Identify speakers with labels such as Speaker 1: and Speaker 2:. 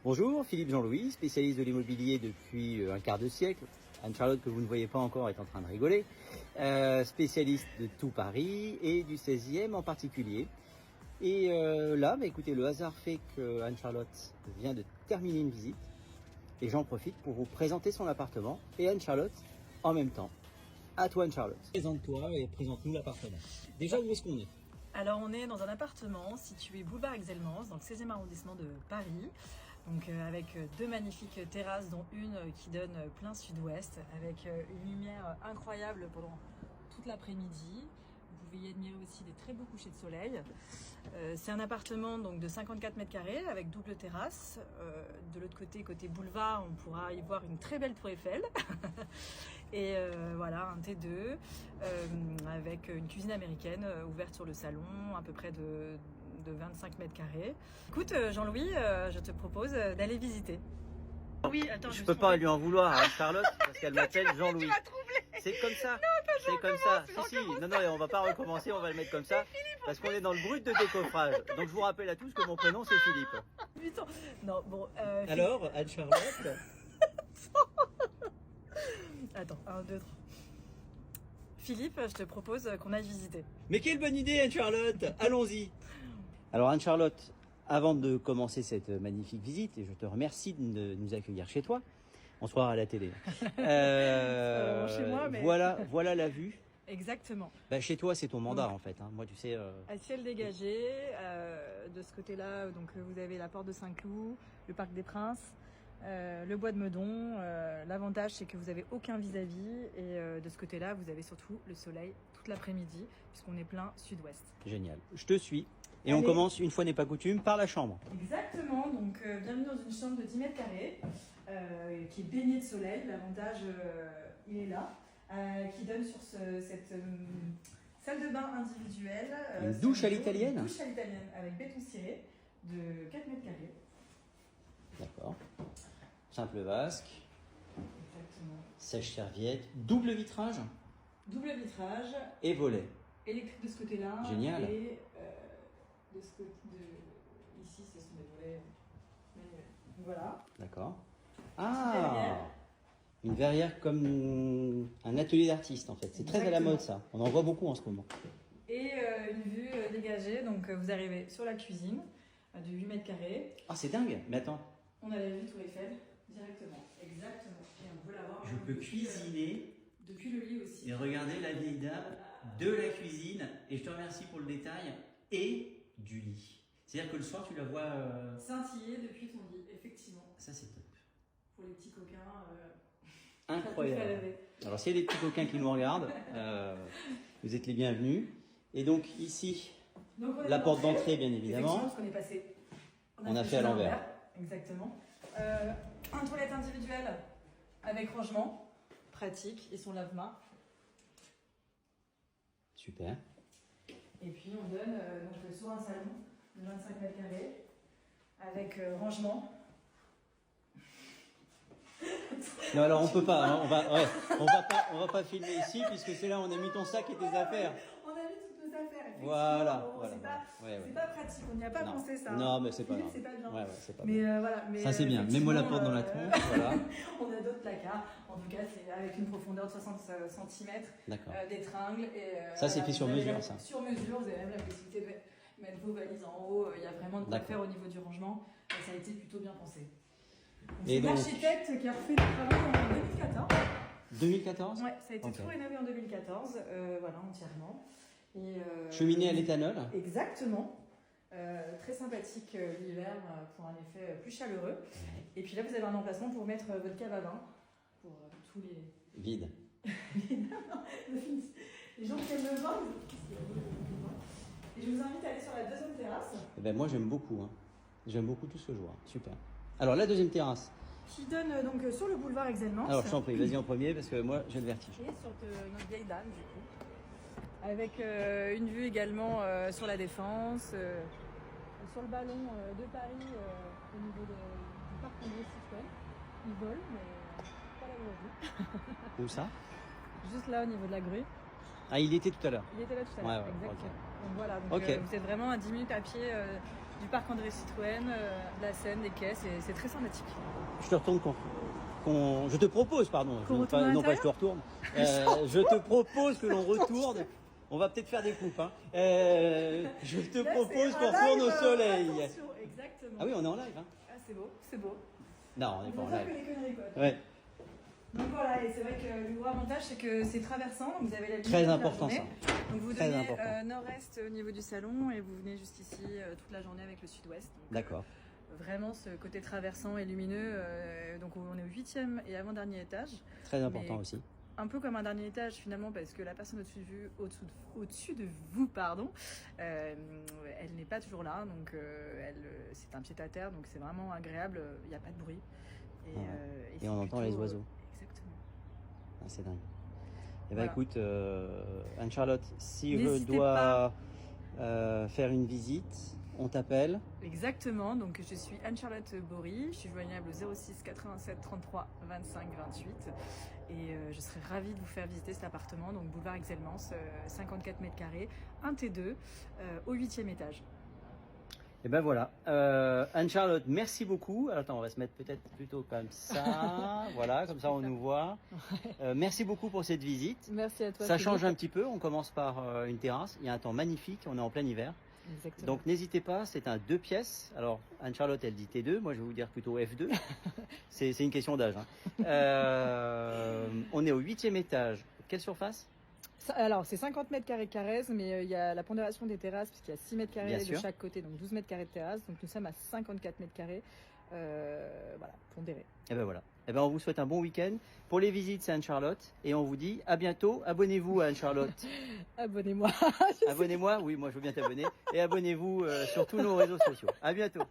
Speaker 1: Bonjour, Philippe Jean-Louis, spécialiste de l'immobilier depuis un quart de siècle. Anne-Charlotte, que vous ne voyez pas encore, est en train de rigoler. Spécialiste de tout Paris et du 16e en particulier. Et là, écoutez, le hasard fait que Anne-Charlotte vient de terminer une visite. Et j'en profite pour vous présenter son appartement et Anne-Charlotte en même temps. À toi Anne-Charlotte. Présente-toi et présente-nous l'appartement. Déjà, où est-ce qu'on est?
Speaker 2: Alors on est dans un appartement situé boulevard Exelmans, dans le 16e arrondissement de Paris, donc avec deux magnifiques terrasses, dont une qui donne plein sud-ouest, avec une lumière incroyable pendant toute l'après-midi. Vous pouvez y admirer aussi des très beaux couchers de soleil. C'est un appartement donc de 54 mètres carrés avec double terrasse. De l'autre côté, côté boulevard, on pourra y voir une très belle tour Eiffel. Et voilà, un T2 avec une cuisine américaine ouverte sur le salon, à peu près de 25 mètres carrés. Écoute Jean-Louis, je te propose d'aller visiter.
Speaker 1: Oui, attends, je peux pas lui en vouloir à Charlotte parce qu'elle m'appelle Jean-Louis. C'est comme ça. C'est comme ça. Si, non, on va pas recommencer, on va le mettre comme ça parce qu'on est dans le brut de décoffrage. Donc je vous rappelle à tous que mon prénom c'est Philippe.
Speaker 2: Putain. Non, bon.
Speaker 1: Alors, Anne-Charlotte.
Speaker 2: Attends, 1, 2, 3. Philippe, je te propose qu'on aille visiter.
Speaker 1: Mais quelle bonne idée, Anne-Charlotte. Allons-y. Alors, Anne-Charlotte, avant de commencer cette magnifique visite, et je te remercie de nous accueillir chez toi, on se croira à la télé.
Speaker 2: Chez moi, mais...
Speaker 1: voilà la vue.
Speaker 2: Exactement.
Speaker 1: Chez toi, c'est ton mandat en fait. Hein. Moi, tu sais.
Speaker 2: À ciel dégagé, de ce côté-là, donc vous avez la porte de Saint-Cloud, le parc des Princes, le bois de Meudon. L'avantage, c'est que vous avez aucun vis-à-vis, et de ce côté-là, vous avez surtout le soleil toute l'après-midi, puisqu'on est plein sud-ouest.
Speaker 1: Génial. Je te suis. Et
Speaker 2: Allez.
Speaker 1: On commence, une fois n'est pas coutume, par la chambre.
Speaker 2: Exactement, donc bienvenue dans une chambre de 10 mètres carrés, qui est baignée de soleil. L'avantage, il est là, qui donne sur cette salle de bain individuelle.
Speaker 1: Une douche à l'italienne.
Speaker 2: Une douche à l'italienne avec béton ciré de 4 mètres carrés.
Speaker 1: D'accord. Simple vasque.
Speaker 2: Exactement.
Speaker 1: Sèche-serviette. Double vitrage.
Speaker 2: Double vitrage.
Speaker 1: Et volet.
Speaker 2: Électrique de ce côté-là.
Speaker 1: Génial.
Speaker 2: Et de ce côté ici, ce sont des volets manuels. Voilà.
Speaker 1: D'accord. Une verrière comme un atelier d'artiste en fait. C'est très à la mode ça. On en voit beaucoup en ce moment.
Speaker 2: Et une vue dégagée, donc vous arrivez sur la cuisine de 8 mètres carrés.
Speaker 1: Ah, c'est dingue. Mais attends.
Speaker 2: On a la vue Tour Eiffel directement. Exactement. Et on peut la voir.
Speaker 1: Je peux cuisiner.
Speaker 2: Depuis le lit aussi.
Speaker 1: Et regardez la vieille dame de la cuisine. Et je te remercie pour le détail. Et du lit. C'est-à-dire que le soir, tu la vois...
Speaker 2: scintiller depuis ton lit, effectivement.
Speaker 1: Ça, c'est top.
Speaker 2: Pour les petits coquins...
Speaker 1: Incroyable. Alors, s'il y a des petits coquins qui nous regardent, vous êtes les bienvenus. Et donc, ici, donc, la porte d'entrée, bien évidemment.
Speaker 2: Parce qu'on est passé...
Speaker 1: On a fait à l'envers.
Speaker 2: Exactement. Un toilette individuelle avec rangement. Pratique. Et son lave-main.
Speaker 1: Super.
Speaker 2: Et puis on donne donc, sur un salon de 25 mètres carrés avec rangement.
Speaker 1: Non, alors on peut pas, hein, on va pas filmer ici puisque c'est là où on a mis ton sac et tes affaires.
Speaker 2: On a mis toutes nos affaires.
Speaker 1: Voilà.
Speaker 2: C'est pas pratique, on n'y a pas pensé ça.
Speaker 1: Non, mais c'est pas grave.
Speaker 2: C'est pas bien.
Speaker 1: C'est pas
Speaker 2: mais
Speaker 1: bien.
Speaker 2: Voilà. Mais,
Speaker 1: ça c'est bien. Mets-moi la porte dans la tronche. Voilà.
Speaker 2: On a d'autres placards. En tout cas, c'est avec une profondeur de 60 cm.
Speaker 1: D'accord.
Speaker 2: Des tringles.
Speaker 1: Ça c'est fait sur mesure, ça.
Speaker 2: Sur mesure, vous avez même la possibilité de mettre vos valises en haut. Il y a vraiment de quoi faire au niveau du rangement. Et ça a été plutôt bien pensé. C'est l'architecte qui a refait le travail en 2014. 2014 Ouais, ça a été tout rénové en 2014, voilà, entièrement.
Speaker 1: Cheminée à l'éthanol.
Speaker 2: Exactement. Très sympathique l'hiver pour un effet plus chaleureux. Et puis là, vous avez un emplacement pour mettre votre cave à vin pour tous les...
Speaker 1: Vide.
Speaker 2: Les gens qui aiment le vin. Et je vous invite à aller sur la deuxième terrasse.
Speaker 1: Moi, j'aime beaucoup. Hein. J'aime beaucoup tout ce que je vois. Super. Alors, la deuxième terrasse.
Speaker 2: Qui donne donc sur le boulevard Exelmans.
Speaker 1: Alors, je t'en prie, vas-y en premier parce que moi, j'ai le vertige.
Speaker 2: Et sur notre vieille dame, du coup. Avec une vue également sur la Défense, sur le ballon de Paris au niveau du parc André Citroën. Il vole, mais pas la grue.
Speaker 1: Où ça?
Speaker 2: Juste là, au niveau de la grue.
Speaker 1: Ah, il y était tout à l'heure.
Speaker 2: Il était là tout à l'heure, exactement.
Speaker 1: Okay.
Speaker 2: Donc voilà, donc, vous êtes vraiment à 10 minutes à pied du parc André Citroën, de la Seine, des quais, c'est très sympathique.
Speaker 1: Je te retourne je te propose, pardon,
Speaker 2: Qu'on
Speaker 1: non
Speaker 2: retourne à
Speaker 1: pas je te
Speaker 2: l'intérieur.
Speaker 1: retourne, je te propose que l'on retourne, on va peut-être faire des coupes, hein. Je te propose qu'on retourne au soleil.
Speaker 2: Attention, exactement.
Speaker 1: Ah oui, on est en live, hein.
Speaker 2: Ah, c'est beau, c'est beau.
Speaker 1: Non, on n'est pas en live.
Speaker 2: les conneries, quoi.
Speaker 1: Ouais,
Speaker 2: Donc voilà, et c'est vrai que le gros avantage, c'est que c'est traversant, donc vous avez la ligne
Speaker 1: très
Speaker 2: toute la
Speaker 1: important
Speaker 2: journée.
Speaker 1: ça.
Speaker 2: Donc vous
Speaker 1: Très
Speaker 2: donnez
Speaker 1: important.
Speaker 2: nord-est au niveau du salon et vous venez juste ici toute la journée avec le sud-ouest. Donc,
Speaker 1: D'accord,
Speaker 2: vraiment ce côté traversant et lumineux. Donc on est au 8e et avant-dernier étage.
Speaker 1: très important
Speaker 2: Mais
Speaker 1: aussi.
Speaker 2: un peu comme un dernier étage finalement, parce que la personne au-dessus de vous, pardon, elle n'est pas toujours là. Donc c'est un pied-à-terre, donc c'est vraiment agréable. Il n'y a pas de bruit.
Speaker 1: Et
Speaker 2: c'est
Speaker 1: on entend
Speaker 2: plutôt,
Speaker 1: les oiseaux.
Speaker 2: Exactement.
Speaker 1: Ah, c'est dingue. Eh
Speaker 2: Voilà.
Speaker 1: ben écoute, Anne-Charlotte, si je
Speaker 2: N'hésitez
Speaker 1: dois faire une visite, on t'appelle.
Speaker 2: Exactement, donc je suis Anne-Charlotte Bory, je suis joignable au 06 87 33 25 28 et je serais ravie de vous faire visiter cet appartement, donc boulevard Exelmans, 54 mètres carrés, un T2 au 8e étage.
Speaker 1: Et ben voilà. Anne-Charlotte, merci beaucoup. Alors, attends, on va se mettre peut-être plutôt comme ça. Voilà, comme ça on nous voit. Merci beaucoup pour cette visite.
Speaker 2: Merci à toi.
Speaker 1: Ça change un petit peu. On commence par une terrasse. Il y a un temps magnifique. On est en plein hiver.
Speaker 2: Exactement.
Speaker 1: Donc n'hésitez pas, c'est un 2 pièces. Alors Anne-Charlotte, elle dit T2. Moi, je vais vous dire plutôt F2. C'est une question d'âge, hein. On est au 8e étage. Quelle surface?
Speaker 2: Alors, c'est 50 mètres carrés carrés, mais il y a la pondération des terrasses, puisqu'il y a 6 mètres carrés
Speaker 1: Bien
Speaker 2: de
Speaker 1: sûr.
Speaker 2: chaque côté, donc 12 mètres carrés de terrasse. Donc, nous sommes à 54 mètres carrés. Voilà, pondéré.
Speaker 1: Et ben voilà. Et ben on vous souhaite un bon week-end. Pour les visites, c'est Anne-Charlotte. Et on vous dit à bientôt. Abonnez-vous à Anne-Charlotte.
Speaker 2: Abonnez-moi.
Speaker 1: Abonnez-moi. Oui, moi je veux bien t'abonner. Et abonnez-vous sur tous nos réseaux sociaux. À bientôt.